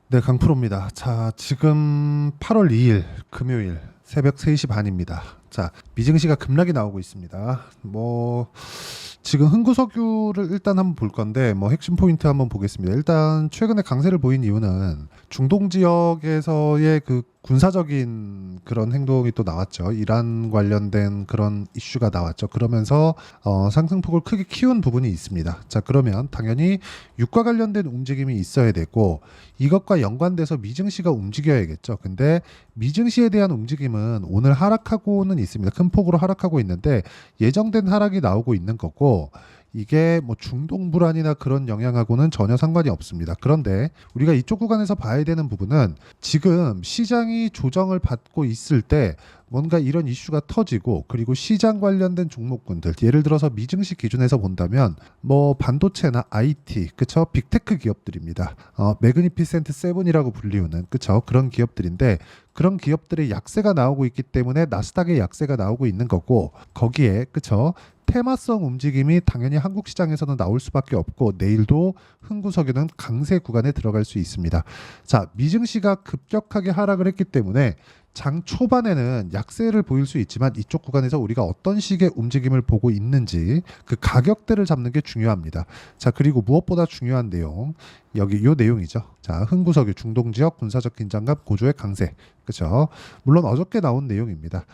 네, 강프로입니다. 자, 지금 8월 2일 금요일 새벽 3시 반입니다. 자, 미증시가 급락이 나오고 있습니다. 지금 흥구석유를 일단 한번 볼 건데, 핵심 포인트 한번 보겠습니다. 일단 최근에 강세를 보인 이유는 중동 지역에서의 그 군사적인 그런 행동이 또 나왔죠. 이란 관련된 그런 이슈가 나왔죠. 그러면서 상승폭을 크게 키운 부분이 있습니다. 자, 그러면 당연히 유가 관련된 움직임이 있어야 되고, 이것과 연관돼서 미증시가 움직여야겠죠. 근데 미증시에 대한 움직임은 오늘 하락하고는 있습니다. 큰 폭으로 하락하고 있는데 예정된 하락이 나오고 있는 거고, 이게 중동 불안이나 그런 영향하고는 전혀 상관이 없습니다. 그런데 우리가 이쪽 구간에서 봐야 되는 부분은 지금 시장이 조정을 받고 있을 때 뭔가 이런 이슈가 터지고, 그리고 시장 관련된 종목군들, 예를 들어서 미증시 기준에서 본다면 반도체나 IT, 그쵸, 빅테크 기업들입니다. 매그니피센트 세븐이라고 불리우는, 그쵸, 그런 기업들인데, 그런 기업들의 약세가 나오고 있기 때문에 나스닥의 약세가 나오고 있는 거고, 거기에, 그쵸, 테마성 움직임이 당연히 한국 시장에서는 나올 수밖에 없고, 내일도 흥구석유는 강세 구간에 들어갈 수 있습니다. 자, 미증시가 급격하게 하락을 했기 때문에 장 초반에는 약세를 보일 수 있지만, 이쪽 구간에서 우리가 어떤 식의 움직임을 보고 있는지 그 가격대를 잡는 게 중요합니다. 자, 그리고 무엇보다 중요한 내용, 여기 요 내용이죠. 자, 흥구석유 중동 지역 군사적 긴장감 고조의 강세. 그렇죠? 물론 어저께 나온 내용입니다.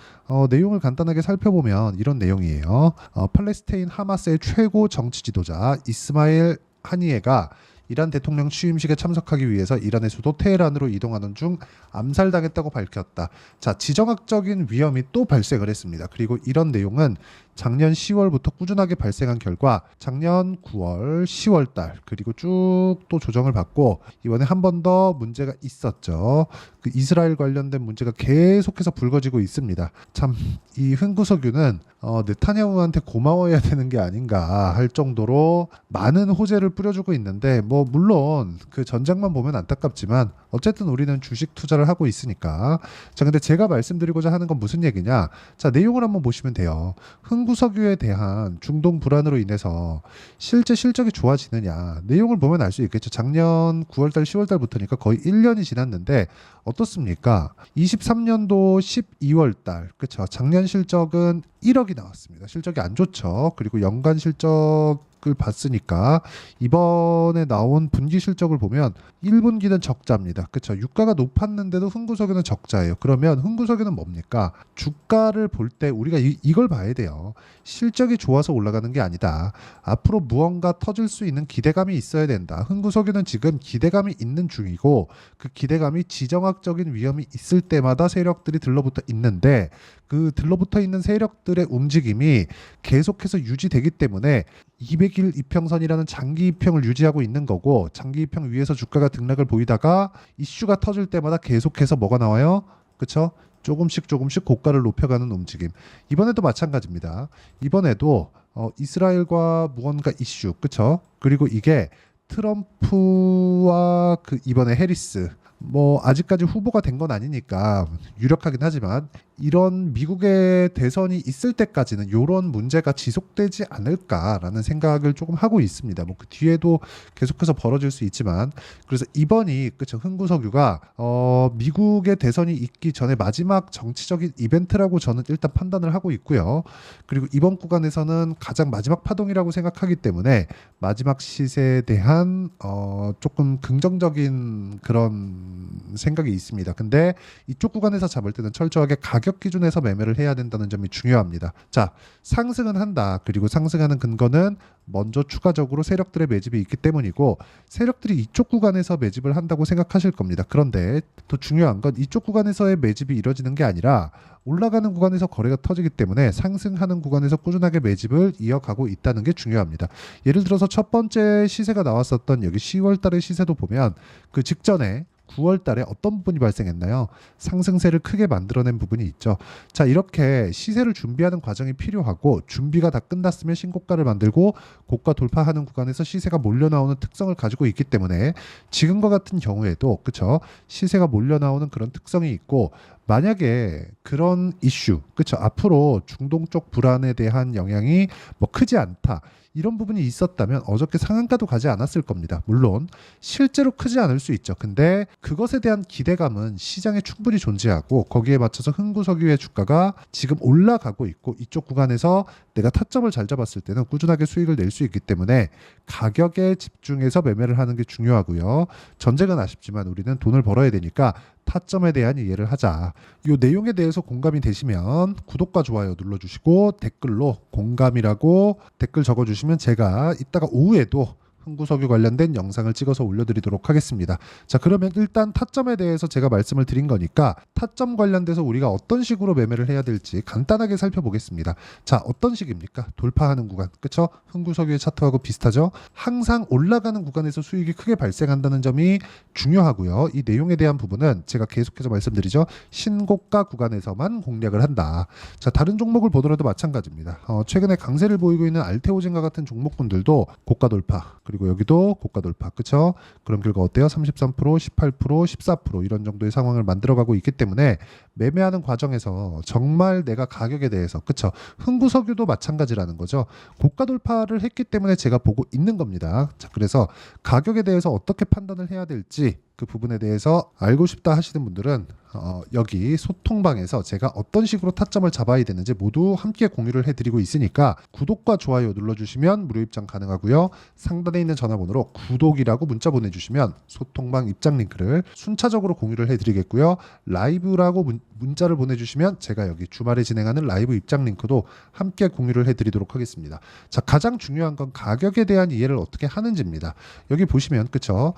내용을 간단하게 살펴보면 이런 내용이에요. 팔레스타인 하마스의 최고 정치 지도자 이스마일 하니에가 이란 대통령 취임식에 참석하기 위해서 이란의 수도 테헤란으로 이동하는 중 암살당했다고 밝혔다. 자, 지정학적인 위험이 또 발생을 했습니다. 그리고 이런 내용은 작년 10월부터 꾸준하게 발생한 결과 작년 9월, 10월 달 그리고 쭉 또 조정을 받고, 이번에 한 번 더 문제가 있었죠. 그 이스라엘 관련된 문제가 계속해서 불거지고 있습니다. 참, 이 흥구석유는 네타냐후한테 고마워해야 되는 게 아닌가 할 정도로 많은 호재를 뿌려주고 있는데, 물론 그 전장만 보면 안타깝지만 어쨌든 우리는 주식 투자를 하고 있으니까. 자, 근데 제가 말씀드리고자 하는 건 무슨 얘기냐? 자, 내용을 한번 보시면 돼요. 흥구석유에 대한 중동 불안으로 인해서 실제 실적이 좋아지느냐, 내용을 보면 알 수 있겠죠. 작년 9월달 10월달부터니까 거의 1년이 지났는데 어떻습니까? 23년도 12월달, 그쵸, 작년 실적은 1억이 나왔습니다. 실적이 안 좋죠. 그리고 연간 실적을 봤으니까 이번에 나온 분기 실적을 보면 1분기는 적자입니다. 그렇죠. 유가가 높았는데도 흥구석유는 적자예요. 그러면 흥구석유는 뭡니까? 주가를 볼 때 우리가 이걸 봐야 돼요. 실적이 좋아서 올라가는 게 아니다. 앞으로 무언가 터질 수 있는 기대감이 있어야 된다. 흥구석유는 지금 기대감이 있는 중이고, 그 기대감이 지정학적인 위험이 있을 때마다 세력들이 들러붙어 있는데, 그 들러붙어 있는 세력들의 움직임이 계속해서 유지되기 때문에 200일 이평선이라는 장기 이평을 유지하고 있는 거고, 장기 이평 위에서 주가가 등락을 보이다가 이슈가 터질 때마다 계속해서 뭐가 나와요? 그쵸? 조금씩 조금씩 고가를 높여가는 움직임. 이번에도 마찬가지입니다. 이번에도 이스라엘과 무언가 이슈, 그쵸? 그리고 이게 트럼프와 그 이번에 해리스, 아직까지 후보가 된 건 아니니까 유력하긴 하지만, 이런 미국의 대선이 있을 때까지는 이런 문제가 지속되지 않을까라는 생각을 조금 하고 있습니다. 그 뒤에도 계속해서 벌어질 수 있지만, 그래서 이번이, 그쵸, 흥구석유가 미국의 대선이 있기 전에 마지막 정치적인 이벤트라고 저는 일단 판단을 하고 있고요. 그리고 이번 구간에서는 가장 마지막 파동이라고 생각하기 때문에 마지막 시세에 대한 조금 긍정적인 그런 생각이 있습니다. 근데 이쪽 구간에서 잡을 때는 철저하게 가격 기준에서 매매를 해야 된다는 점이 중요합니다. 자, 상승은 한다. 그리고 상승하는 근거는 먼저 추가적으로 세력들의 매집이 있기 때문이고, 세력들이 이쪽 구간에서 매집을 한다고 생각하실 겁니다. 그런데 더 중요한 건 이쪽 구간에서의 매집이 이뤄지는 게 아니라 올라가는 구간에서 거래가 터지기 때문에 상승하는 구간에서 꾸준하게 매집을 이어가고 있다는 게 중요합니다. 예를 들어서 첫 번째 시세가 나왔었던 여기 10월 달의 시세도 보면 그 직전에 9월 달에 어떤 부분이 발생했나요? 상승세를 크게 만들어낸 부분이 있죠. 자, 이렇게 시세를 준비하는 과정이 필요하고, 준비가 다 끝났으면 신고가를 만들고 고가 돌파하는 구간에서 시세가 몰려 나오는 특성을 가지고 있기 때문에 지금과 같은 경우에도, 그쵸, 시세가 몰려 나오는 그런 특성이 있고, 만약에 그런 이슈, 그쵸? 앞으로 중동 쪽 불안에 대한 영향이 뭐 크지 않다. 이런 부분이 있었다면 어저께 상한가도 가지 않았을 겁니다. 물론 실제로 크지 않을 수 있죠. 근데 그것에 대한 기대감은 시장에 충분히 존재하고 거기에 맞춰서 흥구석유의 주가가 지금 올라가고 있고 이쪽 구간에서 내가 타점을 잘 잡았을 때는 꾸준하게 수익을 낼 수 있기 때문에 가격에 집중해서 매매를 하는 게 중요하고요. 전쟁은 아쉽지만 우리는 돈을 벌어야 되니까 타점에 대한 이해를 하자. 이 내용에 대해서 공감이 되시면 구독과 좋아요 눌러주시고 댓글로 공감이라고 댓글 적어주시면 제가 이따가 오후에도 흥구석유 관련된 영상을 찍어서 올려드리도록 하겠습니다. 자, 그러면 일단 타점에 대해서 제가 말씀을 드린 거니까 타점 관련돼서 우리가 어떤 식으로 매매를 해야 될지 간단하게 살펴보겠습니다. 자, 어떤 식입니까? 돌파하는 구간, 그쵸? 흥구석유의 차트하고 비슷하죠? 항상 올라가는 구간에서 수익이 크게 발생한다는 점이 중요하고요. 이 내용에 대한 부분은 제가 계속해서 말씀드리죠. 신고가 구간에서만 공략을 한다. 자, 다른 종목을 보더라도 마찬가지입니다. 최근에 강세를 보이고 있는 알테오젠과 같은 종목군들도 고가 돌파, 그리고 여기도 고가 돌파, 그쵸? 그런 결과 어때요? 33%, 18%, 14% 이런 정도의 상황을 만들어가고 있기 때문에 매매하는 과정에서 정말 내가 가격에 대해서, 그쵸? 흥구석유도 마찬가지라는 거죠. 고가 돌파를 했기 때문에 제가 보고 있는 겁니다. 자, 그래서 가격에 대해서 어떻게 판단을 해야 될지 그 부분에 대해서 알고 싶다 하시는 분들은 여기 소통방에서 제가 어떤 식으로 타점을 잡아야 되는지 모두 함께 공유를 해드리고 있으니까 구독과 좋아요 눌러주시면 무료 입장 가능하고요. 상단에 있는 전화번호로 구독이라고 문자 보내주시면 소통방 입장 링크를 순차적으로 공유를 해드리겠고요. 라이브라고 문자를 보내주시면 제가 여기 주말에 진행하는 라이브 입장 링크도 함께 공유를 해드리도록 하겠습니다. 자, 가장 중요한 건 가격에 대한 이해를 어떻게 하는지입니다. 여기 보시면 그쵸?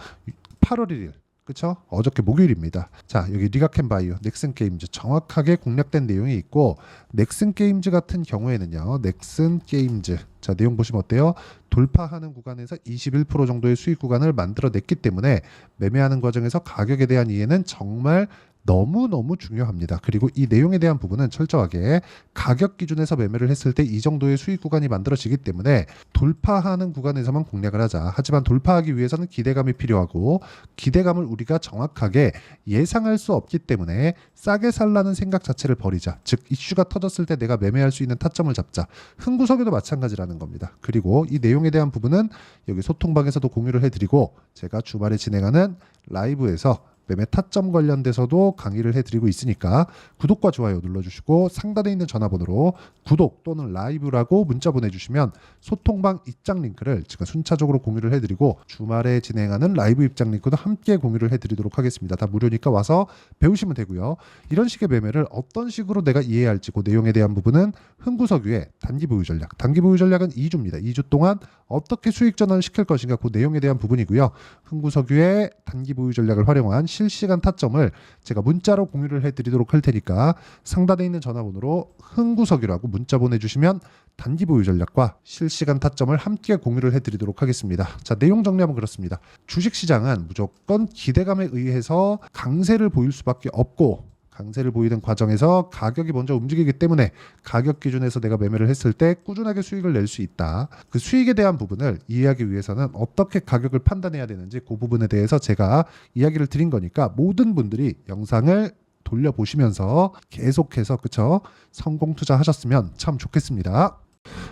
8월 1일 그쵸? 어저께 목요일입니다. 자, 여기 리가켄 바이오, 넥슨 게임즈 정확하게 공략된 내용이 있고 넥슨 게임즈 같은 경우에는요. 넥슨 게임즈 자, 내용 보시면 어때요? 돌파하는 구간에서 21% 정도의 수익 구간을 만들어냈기 때문에 매매하는 과정에서 가격에 대한 이해는 정말 너무너무 중요합니다. 그리고 이 내용에 대한 부분은 철저하게 가격 기준에서 매매를 했을 때 이 정도의 수익 구간이 만들어지기 때문에 돌파하는 구간에서만 공략을 하자. 하지만 돌파하기 위해서는 기대감이 필요하고 기대감을 우리가 정확하게 예상할 수 없기 때문에 싸게 살라는 생각 자체를 버리자. 즉 이슈가 터졌을 때 내가 매매할 수 있는 타점을 잡자. 흥구석유도 마찬가지라는 겁니다. 그리고 이 내용에 대한 부분은 여기 소통방에서도 공유를 해드리고 제가 주말에 진행하는 라이브에서 매매 타점 관련돼서도 강의를 해드리고 있으니까 구독과 좋아요 눌러주시고 상단에 있는 전화번호로 구독 또는 라이브라고 문자 보내주시면 소통방 입장 링크를 제가 순차적으로 공유를 해드리고 주말에 진행하는 라이브 입장 링크도 함께 공유를 해드리도록 하겠습니다. 다 무료니까 와서 배우시면 되고요. 이런 식의 매매를 어떤 식으로 내가 이해해야 할지 그 내용에 대한 부분은 흥구석유의 단기 보유 전략, 단기 보유 전략은 2주입니다. 2주 동안 어떻게 수익 전환을 시킬 것인가 그 내용에 대한 부분이고요. 흥구석유의 단기 보유 전략을 활용한 실시간 타점을 제가 문자로 공유를 해드리도록 할 테니까 상단에 있는 전화번호로 흥구석유라고 문자 보내주시면 단기 보유 전략과 실시간 타점을 함께 공유를 해드리도록 하겠습니다. 자, 내용 정리하면 그렇습니다. 주식시장은 무조건 기대감에 의해서 강세를 보일 수밖에 없고 강세를 보이는 과정에서 가격이 먼저 움직이기 때문에 가격 기준에서 내가 매매를 했을 때 꾸준하게 수익을 낼 수 있다. 그 수익에 대한 부분을 이해하기 위해서는 어떻게 가격을 판단해야 되는지 그 부분에 대해서 제가 이야기를 드린 거니까 모든 분들이 영상을 돌려보시면서 계속해서 그쵸? 성공 투자하셨으면 참 좋겠습니다.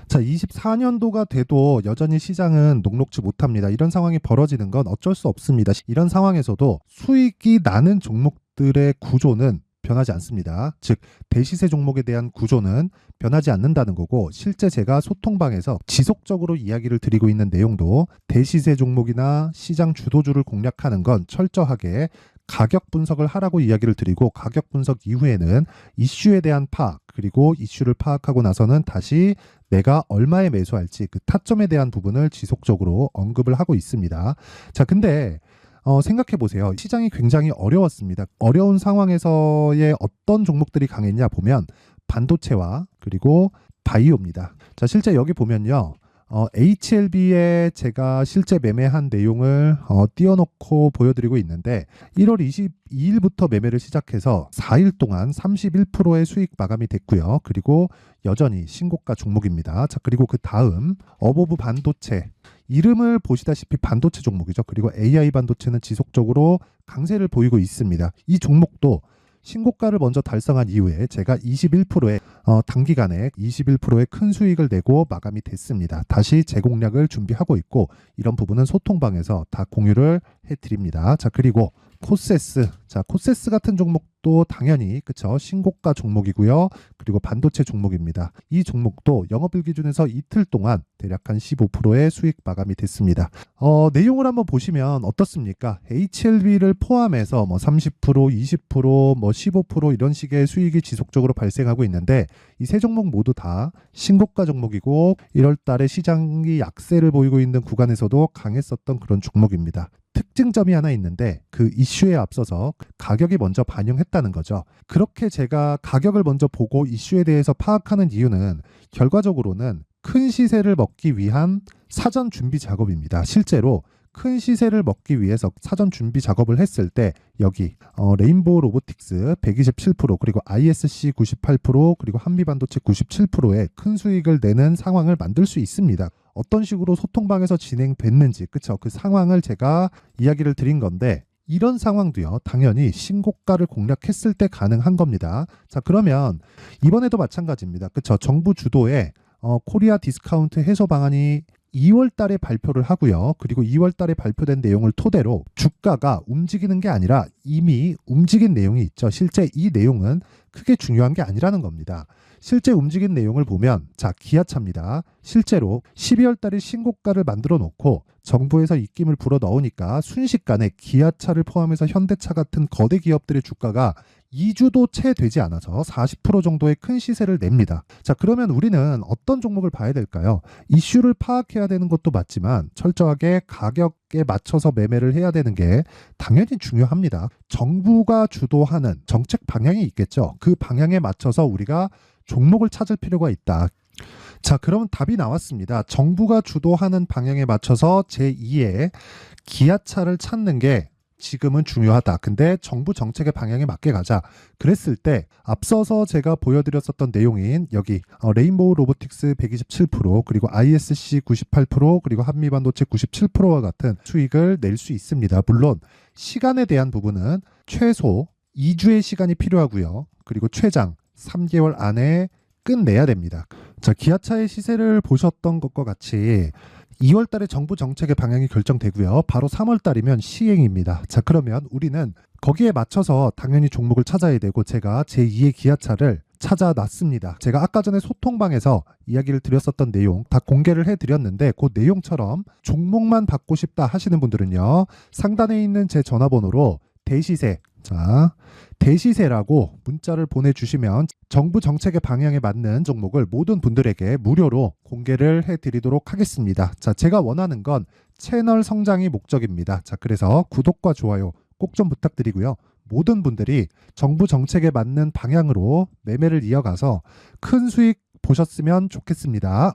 자, 24년도가 돼도 여전히 시장은 녹록지 못합니다. 이런 상황이 벌어지는 건 어쩔 수 없습니다. 이런 상황에서도 수익이 나는 종목들의 구조는 변하지 않습니다. 즉 대시세 종목에 대한 구조는 변하지 않는다는 거고 실제 제가 소통방에서 지속적으로 이야기를 드리고 있는 내용도 대시세 종목이나 시장 주도주를 공략하는 건 철저하게 가격 분석을 하라고 이야기를 드리고 가격 분석 이후에는 이슈에 대한 파악 그리고 이슈를 파악하고 나서는 다시 내가 얼마에 매수할지 그 타점에 대한 부분을 지속적으로 언급을 하고 있습니다. 자, 근데 생각해 보세요. 시장이 굉장히 어려웠습니다. 어려운 상황에서의 어떤 종목들이 강했냐 보면 반도체와 그리고 바이오입니다. 자, 실제 여기 보면요. HLB에 제가 실제 매매한 내용을 띄워놓고 보여드리고 있는데 1월 22일부터 매매를 시작해서 4일 동안 31%의 수익 마감이 됐고요. 그리고 여전히 신고가 종목입니다. 자, 그리고 그 다음 어보브 반도체 이름을 보시다시피 반도체 종목이죠. 그리고 AI 반도체는 지속적으로 강세를 보이고 있습니다. 이 종목도 신고가를 먼저 달성한 이후에 제가 21%의 단기간에 21%의 큰 수익을 내고 마감이 됐습니다. 다시 재공략을 준비하고 있고 이런 부분은 소통방에서 다 공유를 해드립니다. 자, 그리고 코세스. 자, 코세스 같은 종목도 당연히 그쵸, 신고가 종목이고요. 그리고 반도체 종목입니다. 이 종목도 영업일 기준에서 이틀 동안 대략 한 15%의 수익 마감이 됐습니다. 내용을 한번 보시면 어떻습니까? HLB를 포함해서 뭐 30%, 20%, 뭐 15% 이런 식의 수익이 지속적으로 발생하고 있는데 이 세 종목 모두 다 신고가 종목이고 1월 달에 시장이 약세를 보이고 있는 구간에서도 강했었던 그런 종목입니다. 특징점이 하나 있는데 그 이슈에 앞서서 가격이 먼저 반영했다는 거죠. 그렇게 제가 가격을 먼저 보고 이슈에 대해서 파악하는 이유는 결과적으로는 큰 시세를 먹기 위한 사전 준비 작업입니다. 실제로 큰 시세를 먹기 위해서 사전 준비 작업을 했을 때 여기 레인보우 로보틱스 127% 그리고 ISC 98% 그리고 한미반도체 97%의 큰 수익을 내는 상황을 만들 수 있습니다. 어떤 식으로 소통방에서 진행됐는지 그쵸, 그 상황을 제가 이야기를 드린 건데 이런 상황도요 당연히 신고가를 공략했을 때 가능한 겁니다. 자, 그러면 이번에도 마찬가지입니다. 그쵸, 정부 주도의 코리아 디스카운트 해소 방안이 2월 달에 발표를 하고요. 그리고 2월 달에 발표된 내용을 토대로 주가가 움직이는 게 아니라 이미 움직인 내용이 있죠. 실제 이 내용은 크게 중요한 게 아니라는 겁니다. 실제 움직인 내용을 보면 자, 기아차입니다. 실제로 12월 달에 신고가를 만들어 놓고 정부에서 입김을 불어 넣으니까 순식간에 기아차를 포함해서 현대차 같은 거대 기업들의 주가가 2주도 채 되지 않아서 40% 정도의 큰 시세를 냅니다. 자, 그러면 우리는 어떤 종목을 봐야 될까요? 이슈를 파악해야 되는 것도 맞지만 철저하게 가격에 맞춰서 매매를 해야 되는 게 당연히 중요합니다. 정부가 주도하는 정책 방향이 있겠죠. 그 방향에 맞춰서 우리가 종목을 찾을 필요가 있다. 자, 그럼 답이 나왔습니다. 정부가 주도하는 방향에 맞춰서 제2의 기아차를 찾는 게 지금은 중요하다. 근데 정부 정책의 방향에 맞게 가자. 그랬을 때 앞서서 제가 보여드렸었던 내용인 여기 레인보우 로보틱스 127% 그리고 ISC 98% 그리고 한미반도체 97%와 같은 수익을 낼 수 있습니다. 물론 시간에 대한 부분은 최소 2주의 시간이 필요하고요. 그리고 최장 3개월 안에 끝내야 됩니다. 자, 기아차의 시세를 보셨던 것과 같이 2월 달에 정부 정책의 방향이 결정되고요. 바로 3월 달이면 시행입니다. 자, 그러면 우리는 거기에 맞춰서 당연히 종목을 찾아야 되고 제가 제2의 기아차를 찾아놨습니다. 제가 아까 전에 소통방에서 이야기를 드렸었던 내용 다 공개를 해드렸는데 그 내용처럼 종목만 받고 싶다 하시는 분들은요. 상단에 있는 제 전화번호로 대시세, 자, 대시세라고 문자를 보내주시면 정부 정책의 방향에 맞는 종목을 모든 분들에게 무료로 공개를 해드리도록 하겠습니다. 자, 제가 원하는 건 채널 성장이 목적입니다. 자, 그래서 구독과 좋아요 꼭 좀 부탁드리고요. 모든 분들이 정부 정책에 맞는 방향으로 매매를 이어가서 큰 수익 보셨으면 좋겠습니다.